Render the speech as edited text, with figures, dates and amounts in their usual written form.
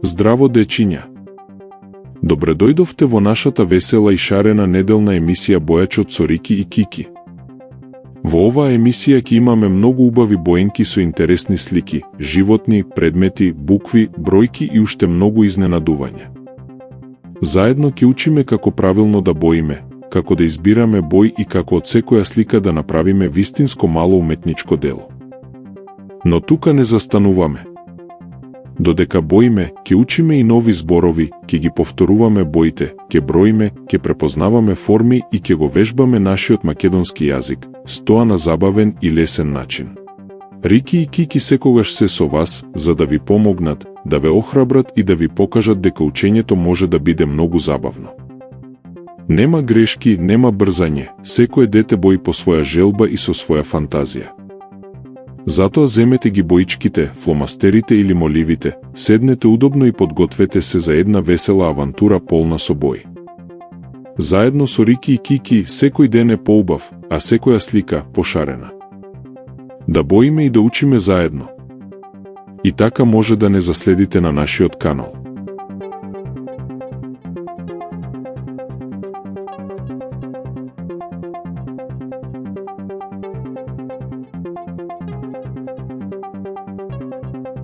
Здраво, дечиња! Добре дојдовте во нашата весела и шарена неделна емисија Бојачот со Рики и Кики. Во оваа емисија ќе имаме многу убави боенки со интересни слики, животни, предмети, букви, бројки и уште многу изненадување. Заедно ќе учиме како правилно да боиме, како да избираме бој и како од секоја слика да направиме вистинско мало уметничко дело. Но тука не застануваме. Додека боиме, ќе учиме и нови зборови, ќе ги повторуваме боите, ќе броиме, ќе препознаваме форми и ќе го вежбаме нашиот македонски јазик, стоа на забавен и лесен начин. Рики и Кики секогаш се со вас, за да ви помогнат, да ве охрабрат и да ви покажат дека учењето може да биде многу забавно. Нема грешки, нема брзање, секое дете бои по своја желба и со своја фантазија. Затоа земете ги боичките, фломастерите или моливите, седнете удобно и подгответе се за една весела авантура полна со бој. Заедно со Рики и Кики секој ден е поубав, а секоја слика пошарена. Да боиме и да учиме заедно. И така може да не заследите на нашиот канал.